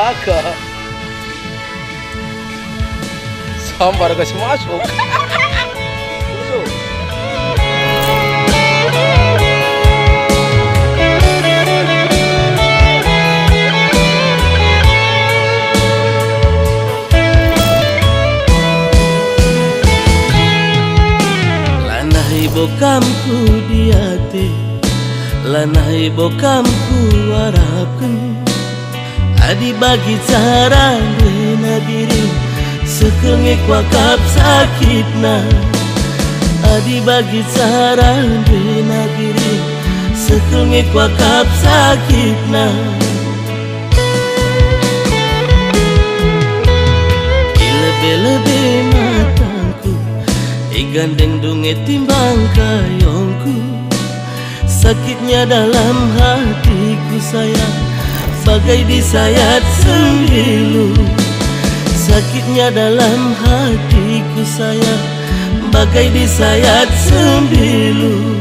neraka. Sambar kasih masuk. Lanai bokamku di hati, lanai bokamku harapkan adi bagi cara dena diri sekengek wakap sakitna. Adi bagi cara dena diri sekengek wakap sakitna. Ilebe-lebe mataku igandeng dunge timbang kayongku. Sakitnya dalam hatiku sayang bagai disayat sembilu. Sakitnya dalam hatiku sayang bagai disayat sembilu.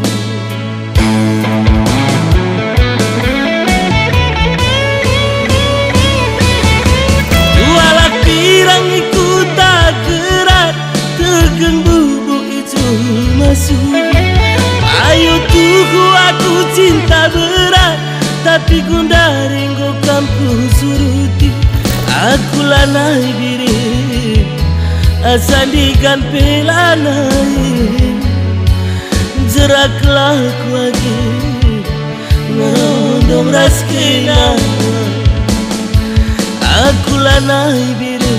Walau pirang ikut tak gerak tegeng bubuk itu masuk. Ayo tuhu aku cinta berat tapi gundaring go kampu suruti. Aku lanai diri asandikan pelanai jeraklah ku lagi ngerondong raskena. Aku lanai diri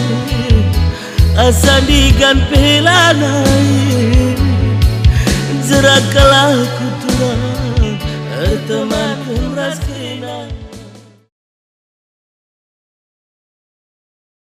asandikan pelanai jeraklah ku tua teman raskena.